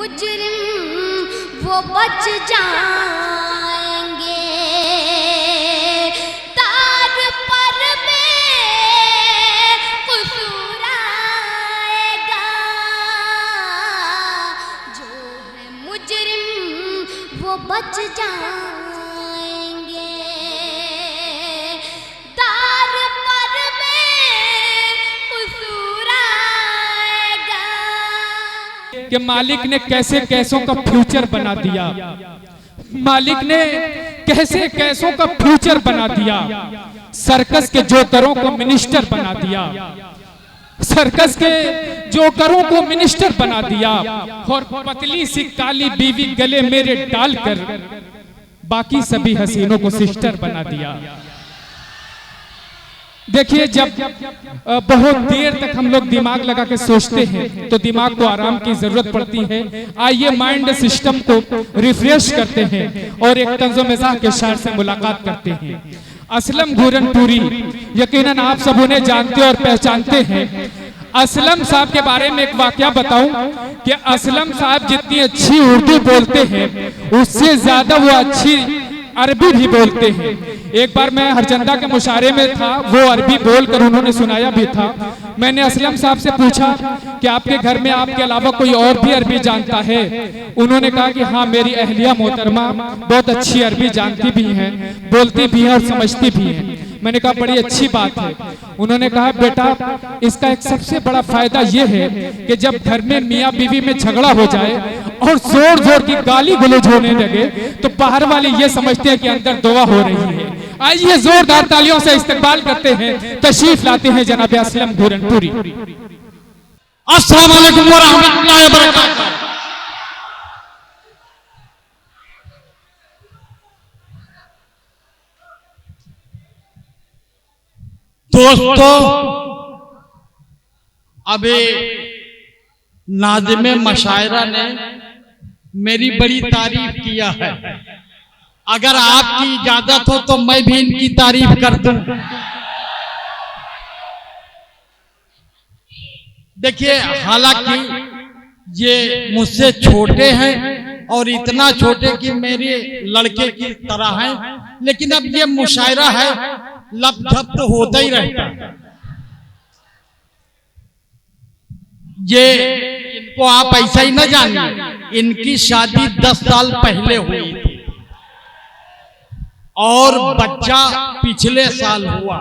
मुजरिम वो बच जाएंगे, तार पर बेकसूर आएगा। जो है मुजरिम वो बच जाएंगे, तार पर बेकसूर आएगा। कि मालिक ने कैसे कैसों का फ्यूचर बना दिया, मालिक ने कैसे कैसों का फ्यूचर बना दिया। सर्कस के जोकरों को मिनिस्टर बना दिया, सर्कस के जोकरों को मिनिस्टर बना दिया। और पतली सी काली बीवी गले मेरे डालकर बाकी सभी हसीनों को सिस्टर बना दिया। देखिए, जब बहुत देर तक हम लोग दिमाग लगा के सोचते हैं तो दिमाग को आराम की जरूरत पड़ती है। आइए माइंड सिस्टम को रिफ्रेश करते हैं और एक तंज़ो मिज़ाह के शायर से मुलाकात करते हैं। असलम घूरनपुरी, यकीनन आप सब उन्हें जानते और पहचानते हैं। असलम साहब के बारे में एक वाकया बताऊं कि असलम साहब जितनी अच्छी उर्दू बोलते हैं उससे ज्यादा वो अच्छी अरबी भी बोलते हैं। एक बार मैं हरचंदा के मुशारे में था, वो अरबी बोलकर उन्होंने सुनाया भी था। मैंने असलम साहब से पूछा कि आपके घर में आपके अलावा कोई और भी अरबी जानता है? उन्होंने कहा कि हाँ, मेरी अहलिया मोहतरमा बहुत अच्छी अरबी जानती भी हैं, बोलती भी हैं और समझती भी हैं। मैंने कहा बड़ी अच्छी बात है। उन्होंने कहा बेटा, इसका एक सबसे बड़ा फायदा ये है कि जब घर में मियाँ बीवी में झगड़ा हो जाए और जोर जोर की गाली गलौज होने लगे तो बाहर वाले ये समझते हैं कि अंदर दुआ हो रही है। आइए जोरदार तालियों से इस्तकबाल करते हैं, तशरीफ लाते हैं जनाब असलम घूरनपुरी। अस्सलाम वालेकुम व रहमतुल्लाहि व बरकातहू। दोस्तों, अभी नाज़िम मशायरा ने मेरी बड़ी तारीफ किया है। अगर आपकी इजाजत हो तो मैं भी इनकी तारीफ कर दूं। देखिए, हालांकि ये मुझसे छोटे हैं और इतना छोटे कि मेरे लड़के की तरह हैं, लेकिन अब ये मुशायरा है, लपझप तो होता ही रहता है। ये इनको आप ऐसा ही न जानिए, इनकी शादी 10 साल पहले हुई थी और बच्चा पिछले साल हुआ।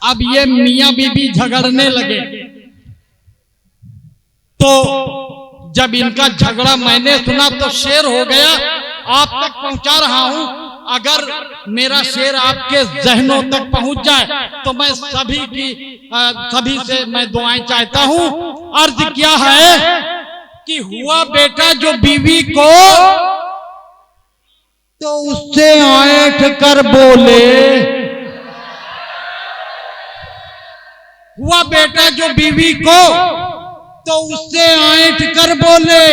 अब ये मियां बीबी झगड़ने लगे तो जब इनका झगड़ा मैंने सुना तो शेर हो गया। आप तक पहुंचा रहा हूं। अगर मेरा शेर आपके जहनों तक पहुंच जाए तो मैं सभी से मैं दुआएं चाहता हूं। अर्ज क्या है कि हुआ बेटा जो बीवी को तो उससे ऐंठ कर बोले, हुआ बेटा जो बीवी को तो उससे ऐंठ कर बोले,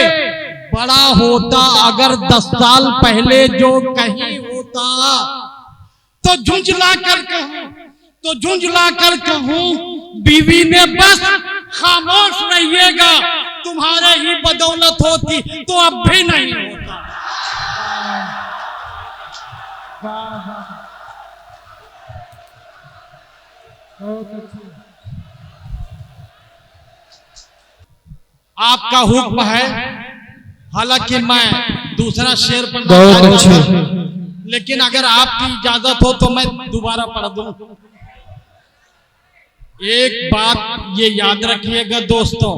बड़ा होता अगर 10 साल पहले जो कहीं होता तो झुंझला कर कहूं बीवी ने बस खामोश रहिएगा, तुम्हारे ही बदौलत होती तो अब भी नहीं होता। आपका हुक्म है, हालांकि मैं दूसरा शेर पढ़ना चाहता हूं, लेकिन अगर आपकी इजाजत हो तो मैं दोबारा पढ़ दूं। एक बात ये याद रखिएगा दोस्तों,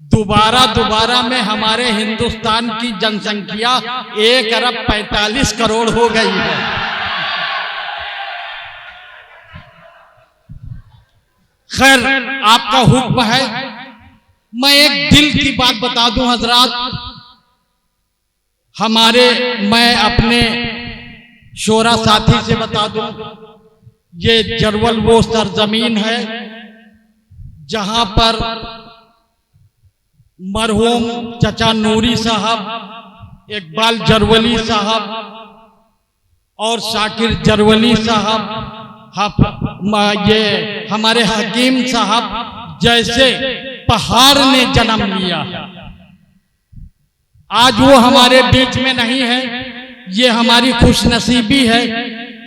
दोबारा में हमारे हिंदुस्तान की जनसंख्या 1 अरब 45 करोड़ हो गई है। खैर, आपका हुक्म है। मैं एक दिल की बात बता दूं हजरात, मैं अपने शोरा साथी से बता दूं, ये जरवल वो सरजमीन है जहां पर मरहूम चचा नूरी साहब, इकबाल जरवली साहब और शाकिर जरवली साहब, ये हमारे हकीम साहब जैसे पहाड़ ने जन्म लिया। आज वो हमारे बीच में नहीं है। ये हमारी खुशनसीबी है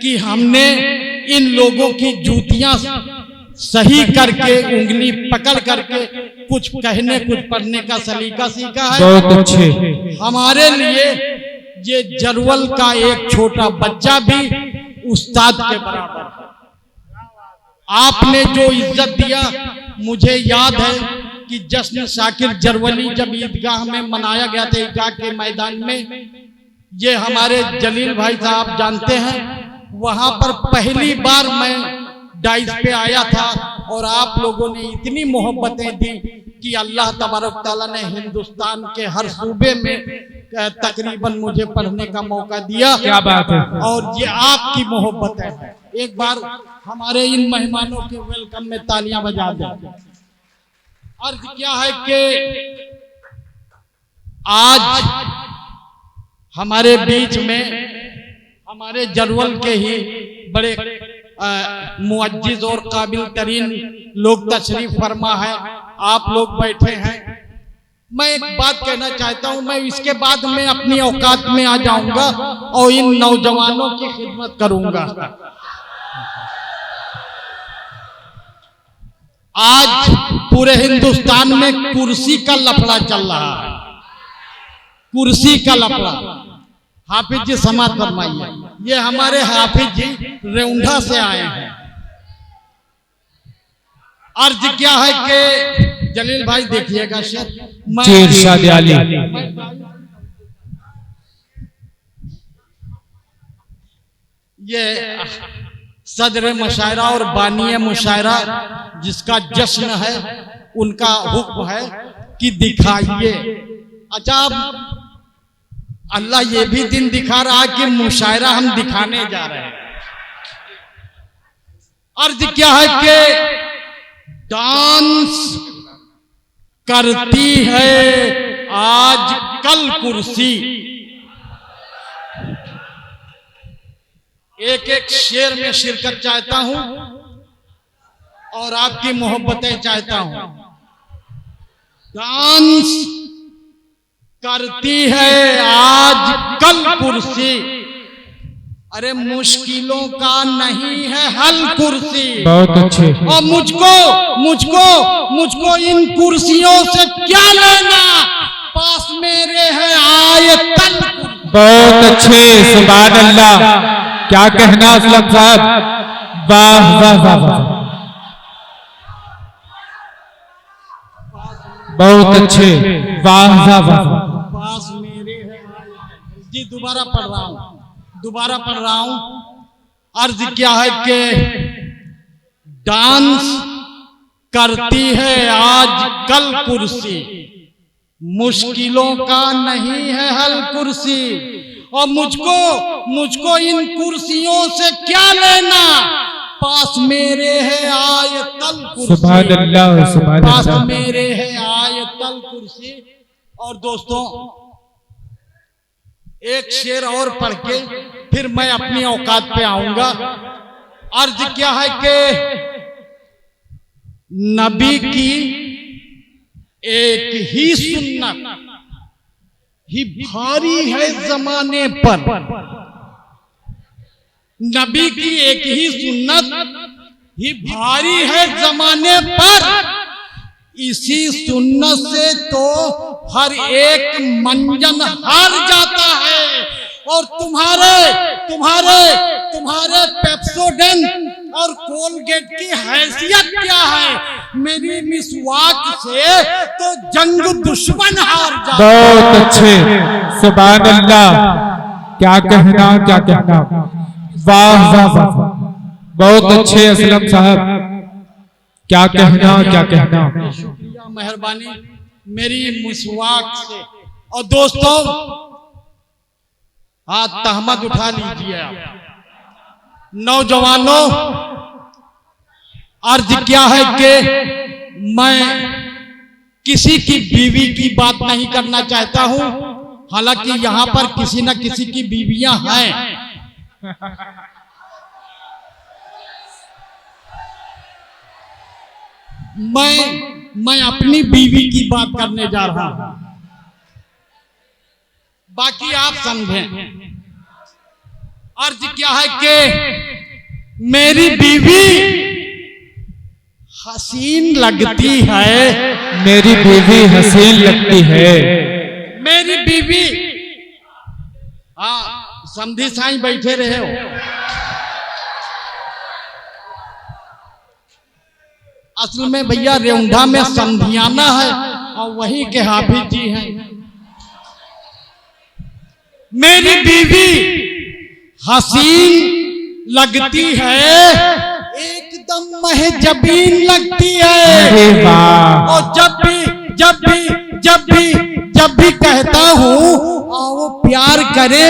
कि हमने इन लोगों की जूतियां सही करके, उंगली पकड़ करके कुछ कहने कुछ पढ़ने का सलीका सीखा है। बहुत अच्छे। हमारे लिए ये जरवल का एक छोटा बच्चा भी उस्ताद के बराबर है। आपने जो इज्जत दिया, मुझे याद है कि जश्न शाकिर जरवली जब ईदगाह में मनाया गया था, ईदगाह के मैदान में, ये हमारे जलील भाई साहब जानते हैं, वहां पर पहली बार मैं डाइस पे आया था और आप लोगों ने इतनी मोहब्बतें दी कि अल्लाह तबारक तआला ने हिंदुस्तान के हर सूबे में तकरीबन मुझे पढ़ने का मौका दिया। क्या बात है। और ये आपकी मोहब्बत है। एक बार हमारे इन मेहमानों के वेलकम में तालियां बजा दें। अर्ज क्या है कि आज हमारे बीच में हमारे जरवल के ही बड़े मुअज्जिज और काबिल तरीन लोग तशरीफ फरमा है। आप लोग बैठे हैं। मैं एक बात कहना चाहता हूं, मैं इसके बाद में अपनी औकात में आ जाऊंगा और इन नौजवानों की खिदमत करूंगा। आज पूरे हिंदुस्तान में कुर्सी का लफड़ा चल रहा है, कुर्सी का लफड़ा। हाफिज जी समाज फरमाइए। ये हमारे हाफिज जी रेउंडा से आए हैं। अर्ज क्या है कि जलील भाई देखिएगा शेर, ये सदर मुशायरा और बानिय मुशायरा जिसका जश्न है, उनका हुक्म है कि दिखाइए। अच्छा, अल्लाह ये भी दिन दिखा रहा कि मुशायरा हम दिखाने जा रहे हैं। अर्ज क्या है कि डांस करती है आज कल कुर्सी। एक एक शेर में शिरकत चाहता हूं और आपकी मोहब्बतें चाहता हूं। डांस करती है आज कल कुर्सी, अरे मुश्किलों का नहीं है हल कुर्सी। बहुत अच्छे। और मुझको इन कुर्सियों से क्या लेना, पास मेरे है आयतल। बहुत अच्छे, सुभान अल्लाह। क्या कहना असलम साहब, वाह वाह वाह वाह, बहुत अच्छे, वाह वाह वाह। पास मेरे है जी। दोबारा पढ़ रहा हूं। अर्ज क्या है कि डांस करती है आज कल कुर्सी, मुश्किलों का नहीं है हल कुर्सी। और मुझको इन कुर्सियों से क्या लेना, पास मेरे है आयतल कुर्सी। सुभान अल्लाह, सुभान अल्लाह। पास मेरे है आयतल कुर्सी। और दोस्तों, एक शेर और पढ़ के फिर मैं अपनी औकात पे आऊंगा। अर्ज क्या है कि नबी की एक ही सुन्नत ही भारी है जमाने पर। नबी की एक ही सुन्नत ही भारी है जमाने पर। इसी सुन्नत से तो हर एक मंजन हार जाता है। और तुम्हारे पेप्सोडेंट और कोलगेट की हैसियत क्या है, मेरी मिसवाक से तो जंग दुश्मन हार जाता है। बहुत अच्छे, सुभान अल्लाह। क्या कहना, क्या कहना, वाह वाह वाह, बहुत अच्छे असलम साहब। क्या कहना, क्या कहना। शुक्रिया, मेहरबानी मेरी मिसवाक से। और दोस्तों, हाथ तहमत उठा लीजिए आप। नौजवानों, अर्ज क्या है कि मैं किसी की बीवी की बात नहीं करना चाहता हूं, हालांकि यहां पर किसी न किसी की बीवियां हैं। मैं अपनी बीवी की बात करने जा रहा हूं, बाकी आप समझें। अर्ज क्या है कि मेरी बीवी हसीन लगती है, मेरी बीवी हसीन लगती है, मेरी बीवी। हाँ, समझी साईं बैठे रहे हो। असल में भैया रेउंढा में समधियाना है और वहीं के हाफिज जी हैं। मेरी बीवी हसीन लगती है, एकदम महजबीन लगती है। अरे वाह। और जब भी कहता हूँ आओ प्यार करे,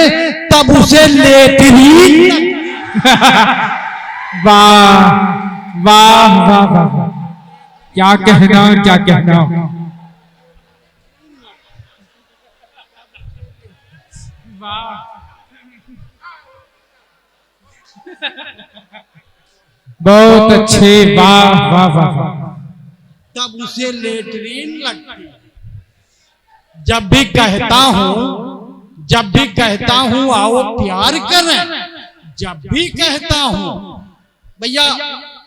तब उसे लेटरिन। वाह वाह वाह वाह, क्या कहना, क्या कहना। बहुत अच्छे, वाह वाह वाह वाह। तब उसे लेटरिन लगती है। जब भी कहता हूँ आओ प्यार करें, जब भी कहता हूँ, भैया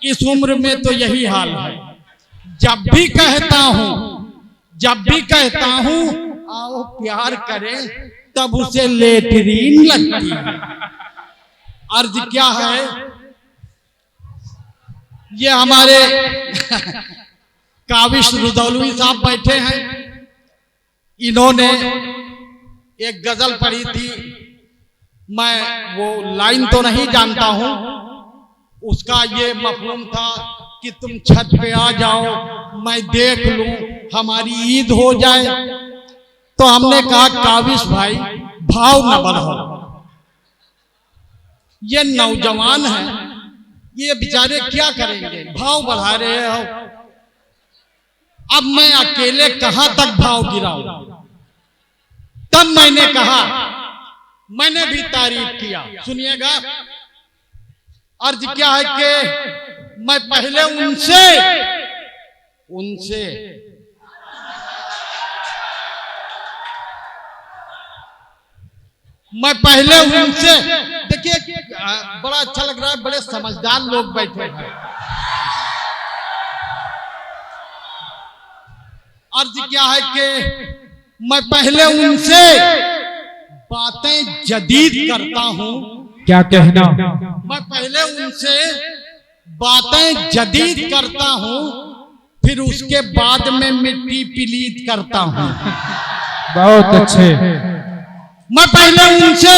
इस उम्र में तो यही हाल है। जब भी कहता हूँ आओ प्यार करें, तब उसे लेटरिन लगती है। अर्ज क्या है, ये हमारे काविश रुदौलवी साहब बैठे हैं। इन्होंने एक गजल पढ़ी थी, मैं वो लाइन तो नहीं जानता हूं, उसका ये मफहूम था कि तुम छत पे आ जाओ, मैं देख लूं, हमारी ईद हो जाए। तो हमने कहा काविश भाई भाव न बढ़ाओ, ये नौजवान है, ये बेचारे क्या करेंगे, भाव बढ़ा रहे हो। अब मैं अकेले कहां तक भाव गिराऊं। तब मैंने कहा, मैंने भी तारीफ किया, सुनिएगा। अर्ज क्या है कि मैं पहले उनसे देखिए बड़ा अच्छा लग रहा है, बड़े समझदार लोग बैठे हैं। अर्ज क्या है कि मैं पहले उनसे बातें जदीद करता हूं। क्या कहना। मैं पहले उनसे बातें जदीद करता हूं, फिर उसके बाद में मिट्टी पलीद करता हूं। बहुत अच्छे। मैं पहले उनसे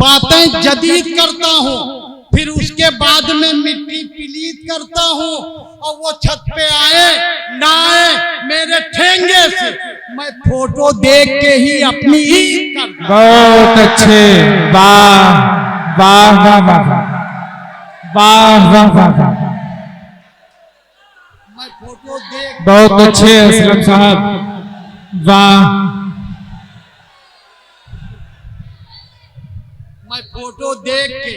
बातें जदीद करता हूं, फिर उसके बाद में मिट्टी पलीद करता हूं। और वो छत पे आए ना आए मेरे ठेंगे से, मैं फोटो देख के ही अपनी ईद करता। बहुत अच्छे, वाह वाह वाह वाह वाह वाह वाह वाह। मैं फोटो देख, बहुत अच्छे असलम साहब, वाह। मैं फोटो देख के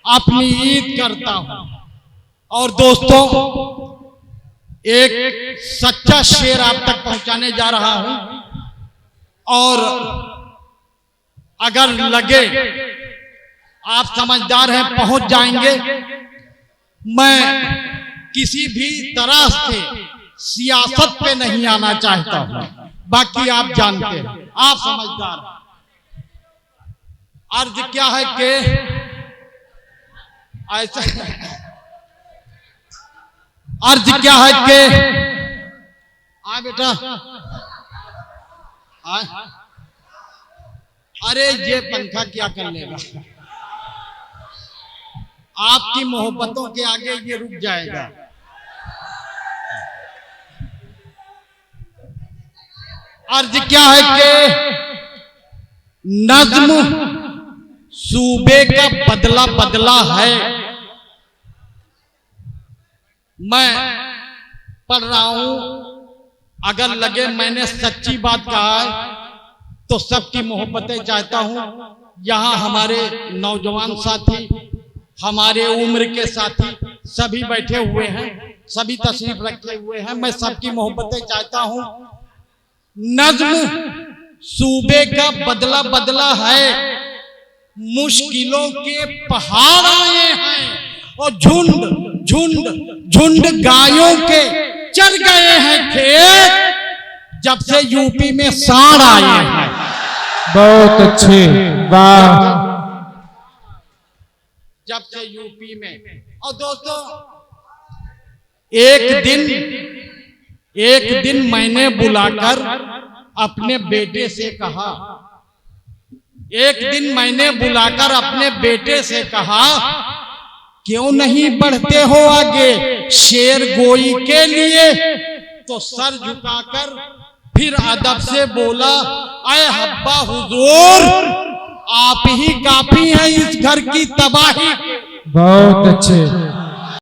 अपनी ईद करता हूं। और दोस्तों, एक सच्चा शेर आप तक पहुंचाने जा रहा हूं, और अगर लगे आप समझदार हैं पहुंच जाएंगे। मैं किसी भी तरह से सियासत पे नहीं आना चाहता हूं, बाकी आप जानते हैं, आप समझदार हैं। अर्ज क्या है कि ऐसा, अर्ज क्या है कि आ बेटा आ, अरे ये पंखा क्या कर लेगा, आपकी मोहब्बतों के आगे ये रुक जाएगा। अर्ज क्या है कि नज्म सूबे का बदला बदला है। मैं पढ़ रहा हूं, अगर लगे मैंने सच्ची बात कहा है तो सबकी मोहब्बतें चाहता हूं। यहां हमारे नौजवान साथी, हमारे उम्र के साथी सभी बैठे हुए हैं, सभी तशरीफ रखे हुए हैं, मैं सबकी मोहब्बतें चाहता हूं। नज्म सूबे का बदला बदला है, मुश्किलों के पहाड़ आए हैं और झुंड झुंड झुंड गायों के चढ़ गए हैं खेत, जब से यूपी में सांड आए हैं। बहुत अच्छे, वाह। जब से यूपी में। और दोस्तों एक दिन मैंने बुलाकर अपने बेटे से कहा, एक दिन मैंने बुलाकर अपने बेटे से कहा, क्यों नहीं बढ़ते हो आगे शेर गोई के लिए? तो सर झुकाकर फिर अदब से बोला, अय हब्बा हुजूर, आप ही काफी हैं इस घर की तबाही। बहुत अच्छे।